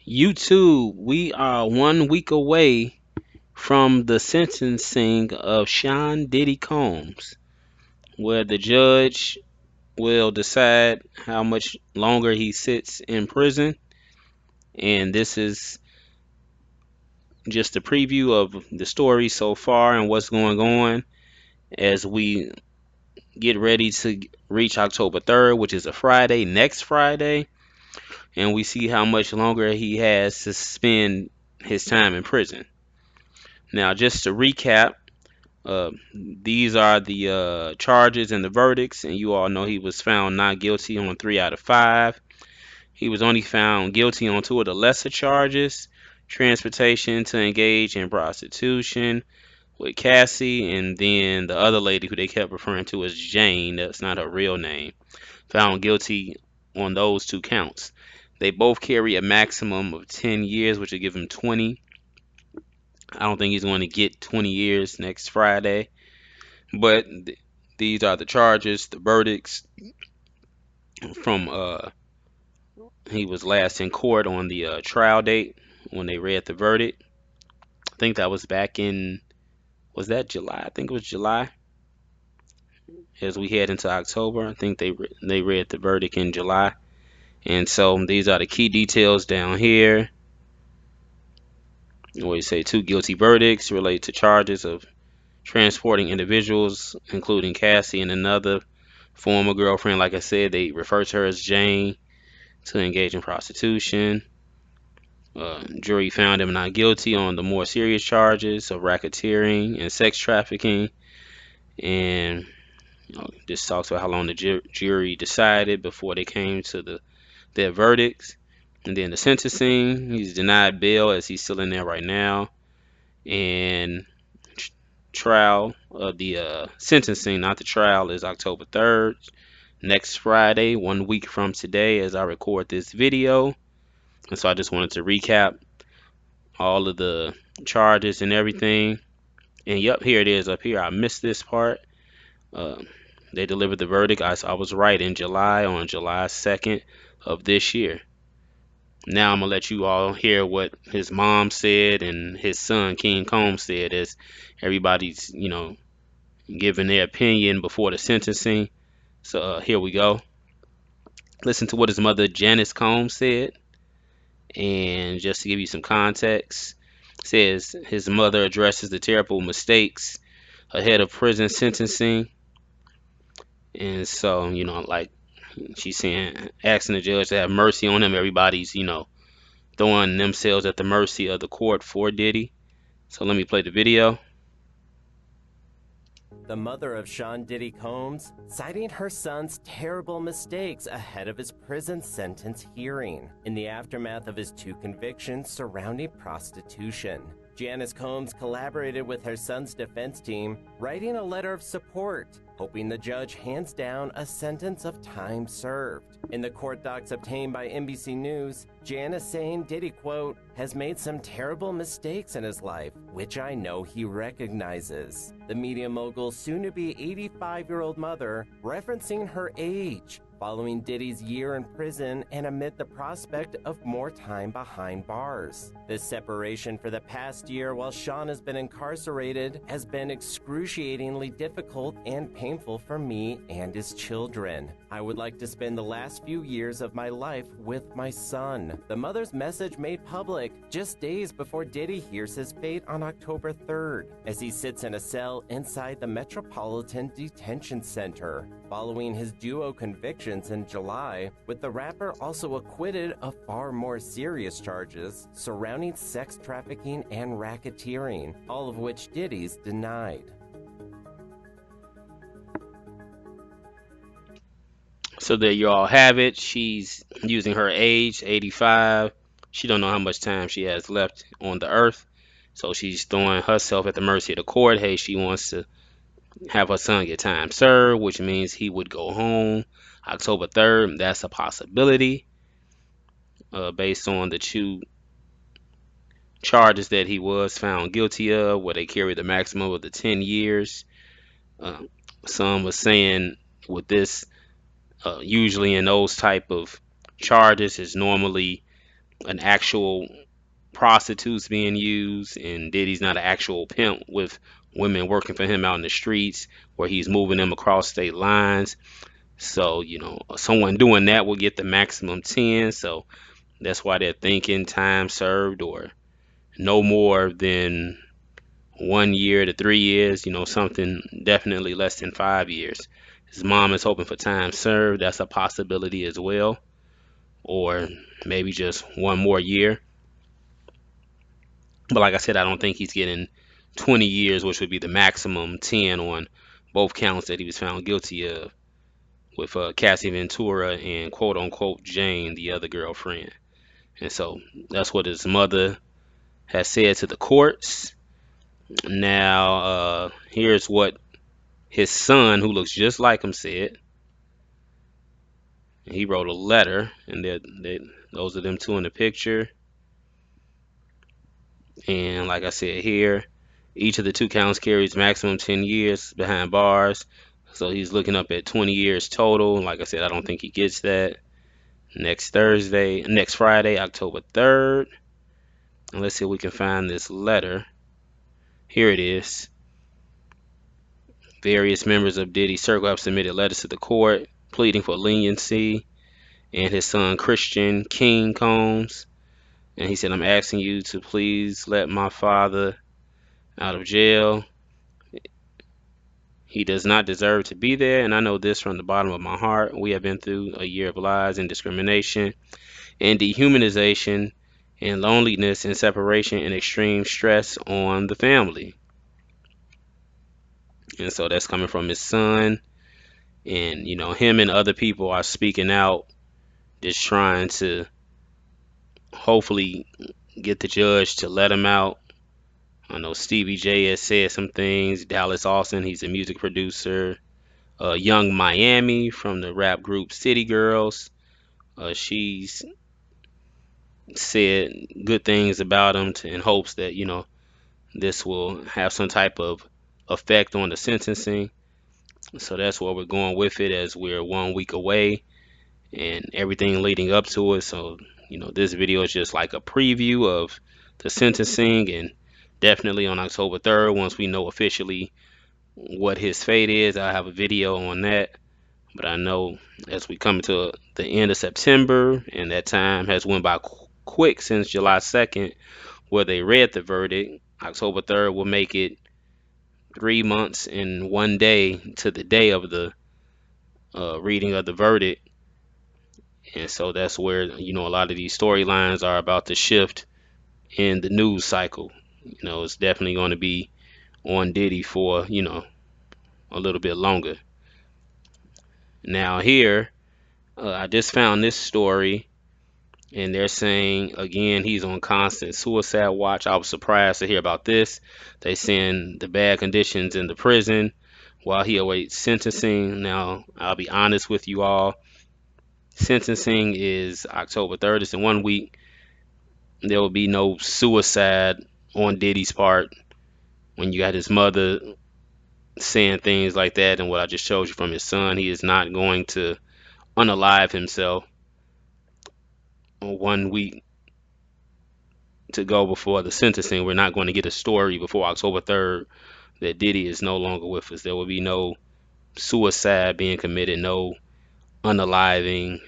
YouTube, we are 1 week away from the sentencing of Sean Diddy Combs, where the judge will decide how much longer he sits in prison. And this is just a preview of the story so far and what's going on as we get ready to reach October 3rd, which is a Friday, next Friday, and we see how much longer he has to spend his time in prison. Now, just to recap, these are the charges and the verdicts, and you all know he was found not guilty on 3 out of 5. He was only found guilty on 2 of the lesser charges: transportation to engage in prostitution with Cassie, and then the other lady who they kept referring to as Jane. That's not her real name. Found guilty on those 2 counts. They both carry a maximum of 10 years, which will give him 20. I don't think he's going to get 20 years next Friday. But these are the charges, the verdicts from he was last in court on the trial date when they read the verdict. I think that was back in, was that July? I think it was July. As we head into October, I think they read the verdict in July. And so these are the key details down here. We say 2 guilty verdicts relate to charges of transporting individuals, including Cassie and another former girlfriend. Like I said, they refer to her as Jane, to engage in prostitution. Jury found him not guilty on the more serious charges of racketeering and sex trafficking. And this talks about how long the jury decided before they came to their verdicts. And then the sentencing, he's denied bail as he's still in there right now. And trial of the sentencing, not the trial, is October 3rd, next Friday, 1 week from today as I record this video. And so I just wanted to recap all of the charges and everything. And yep, here it is up here. I missed this part. Uh, they delivered the verdict. I was right in July, on July 2nd of this year. Now I'm gonna let you all hear what his mom said and his son King Combs said as everybody's, giving their opinion before the sentencing. So here we go. Listen to what his mother Janice Combs said. And just to give you some context, says his mother addresses the terrible mistakes ahead of prison sentencing. And so, like she's saying, asking the judge to have mercy on him. Everybody's, throwing themselves at the mercy of the court for Diddy. So let me play the video. The mother of Sean Diddy Combs, citing her son's terrible mistakes ahead of his prison sentence hearing in the aftermath of his 2 convictions surrounding prostitution. Janice Combs collaborated with her son's defense team, writing a letter of support, hoping the judge hands down a sentence of time served. In the court docs obtained by NBC News, Janice saying Diddy, quote, has made some terrible mistakes in his life, which I know he recognizes. The media mogul's soon-to-be 85-year-old mother referencing her age, following Diddy's year in prison and amid the prospect of more time behind bars. This separation for the past year while Sean has been incarcerated has been excruciatingly difficult and painful for me and his children. I would like to spend the last few years of my life with my son. The mother's message made public just days before Diddy hears his fate on October 3rd, as he sits in a cell inside the Metropolitan Detention Center, following his duo convictions in July, with the rapper also acquitted of far more serious charges surrounding sex trafficking and racketeering, all of which Diddy's denied. So there you all have it. She's using her age, 85. She don't know how much time she has left on the earth. So she's throwing herself at the mercy of the court. Hey, she wants to have her son get time served, which means he would go home October 3rd. That's a possibility based on the 2 charges that he was found guilty of, where they carry the maximum of the 10 years. Some was saying with this, usually in those type of charges, is normally an actual prostitutes being used, and Diddy's not an actual pimp with women working for him out in the streets where he's moving them across state lines. So, someone doing that will get the maximum 10. So that's why they're thinking time served or no more than 1 year to 3 years, something definitely less than 5 years. His mom is hoping for time served. That's a possibility as well. Or maybe just one more year. But like I said, I don't think he's getting 20 years, which would be the maximum 10 on both counts that he was found guilty of with Cassie Ventura and quote unquote Jane, the other girlfriend. And so that's what his mother has said to the courts. Now, here's what his son, who looks just like him, said. He wrote a letter, and those are them two in the picture. And like I said here, each of the two counts carries maximum 10 years behind bars. So he's looking up at 20 years total. Like I said, I don't think he gets that. Next Friday, October 3rd. And let's see if we can find this letter. Here it is. Various members of Diddy Circle have submitted letters to the court pleading for leniency, and his son Christian King Combs. And he said, I'm asking you to please let my father out of jail. He does not deserve to be there, and I know this from the bottom of my heart. We have been through a year of lies and discrimination and dehumanization and loneliness and separation and extreme stress on the family. And so that's coming from his son. And, him and other people are speaking out, just trying to hopefully get the judge to let him out. I know Stevie J has said some things. Dallas Austin, he's a music producer. Young Miami from the rap group City Girls. She's said good things about him in hopes that, this will have some type of effect on the sentencing. So that's where we're going with it as we're 1 week away and everything leading up to it. So, this video is just like a preview of the sentencing, and definitely on October 3rd, once we know officially what his fate is, I'll have a video on that. But I know as we come to the end of September, and that time has went by quick since July 2nd, where they read the verdict. October 3rd will make it 3 months and 1 day to the day of the reading of the verdict. And so that's where, a lot of these storylines are about to shift in the news cycle. It's definitely going to be on Diddy for, a little bit longer. Now, here, I just found this story, and they're saying, again, he's on constant suicide watch. I was surprised to hear about this. They saying the bad conditions in the prison while he awaits sentencing. Now, I'll be honest with you all. Sentencing is October 3rd. It's in 1 week. There will be no suicide on Diddy's part when you got his mother saying things like that, and what I just showed you from his son. He is not going to unalive himself 1 week to go before the sentencing. We're not going to get a story before October 3rd that Diddy is no longer with us. There will be no suicide being committed, no unaliving.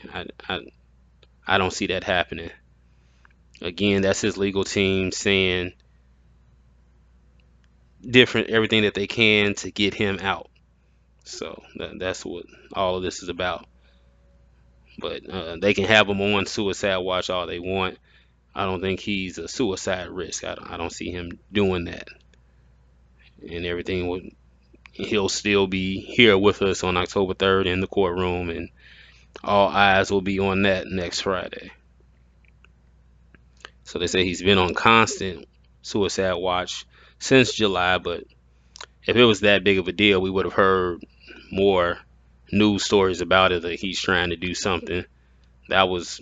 I don't see that happening. Again, that's his legal team saying different everything that they can to get him out. So that's what all of this is about. But they can have him on suicide watch all they want. I don't think he's a suicide risk. I don't see him doing that. And everything would, he'll still be here with us on October 3rd in the courtroom, and all eyes will be on that next Friday. So they say he's been on constant suicide watch since July, but if it was that big of a deal, we would have heard more news stories about it, that he's trying to do something. That was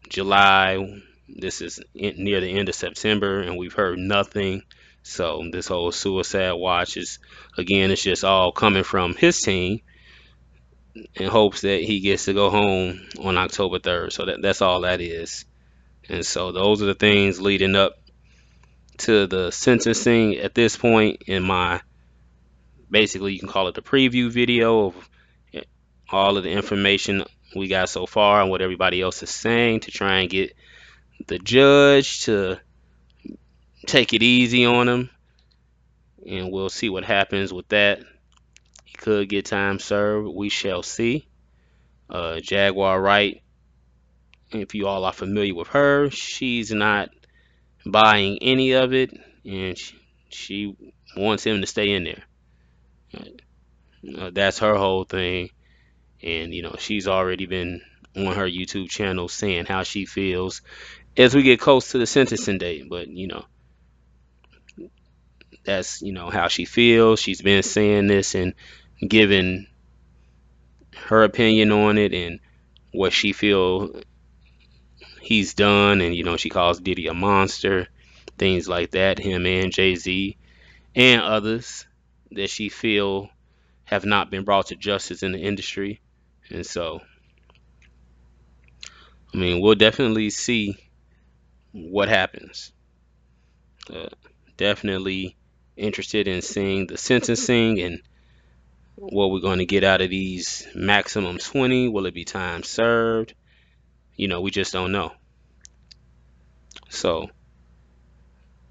July. This is near the end of September, and we've heard nothing. So this whole suicide watch is, again, it's just all coming from his team in hopes that he gets to go home on October 3rd. So that's all that is. And so those are the things leading up to the sentencing at this point in my, basically you can call it the preview video of all of the information we got so far and what everybody else is saying to try and get the judge to take it easy on him, and we'll see what happens with that. He could get time served. We shall see. Jaguar Wright, if you all are familiar with her, she's not buying any of it, and she wants him to stay in there. That's her whole thing, and she's already been on her YouTube channel saying how she feels as we get close to the sentencing date. But that's how she feels. She's been saying this and giving her opinion on it and what she feel he's done, and she calls Diddy a monster, things like that. Him and Jay-Z and others that she feel have not been brought to justice in the industry. And so, I mean, we'll definitely see what happens. Uh, Definitely interested in seeing the sentencing and what we're going to get out of these maximum 20. Will it be time served? We just don't know. So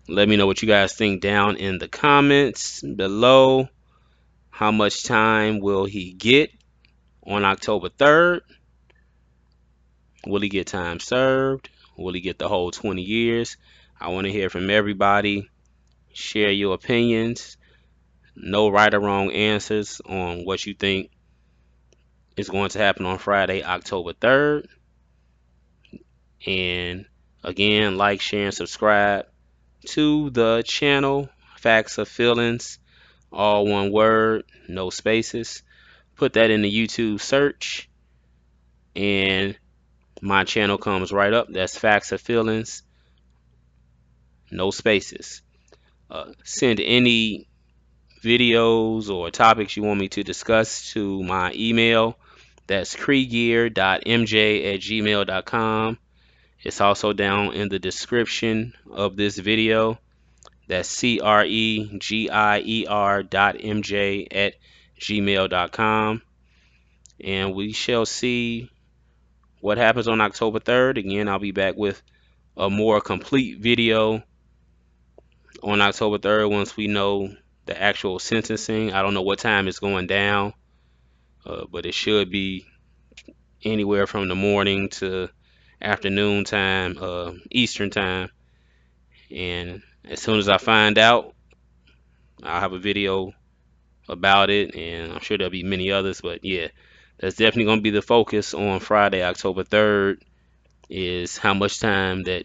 let me know what you guys think down in the comments below. How much time will he get on October 3rd? Will he get time served? Will he get the whole 20 years? I want to hear from everybody. Share your opinions. No right or wrong answers on what you think is going to happen on Friday, October 3rd. And again, like, share, and subscribe to the channel. Facts or Feelings, all one word, no spaces. Put that in the YouTube search, and my channel comes right up. That's Facts or Feelings, no spaces. Send any videos or topics you want me to discuss to my email. That's kregier.mj@gmail.com. It's also down in the description of this video. That's kregier.mj@gmail.com. And we shall see what happens on October 3rd. Again, I'll be back with a more complete video on October 3rd once we know the actual sentencing. I don't know what time it's going down, but it should be anywhere from the morning to afternoon time, Eastern time. And as soon as I find out, I'll have a video about it, and I'm sure there'll be many others. But yeah, that's definitely going to be the focus on Friday, October 3rd, is how much time that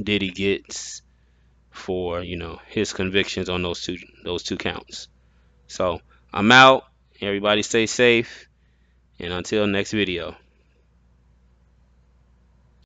Diddy gets for his convictions on those two counts. So I'm out. Everybody stay safe, and until next video.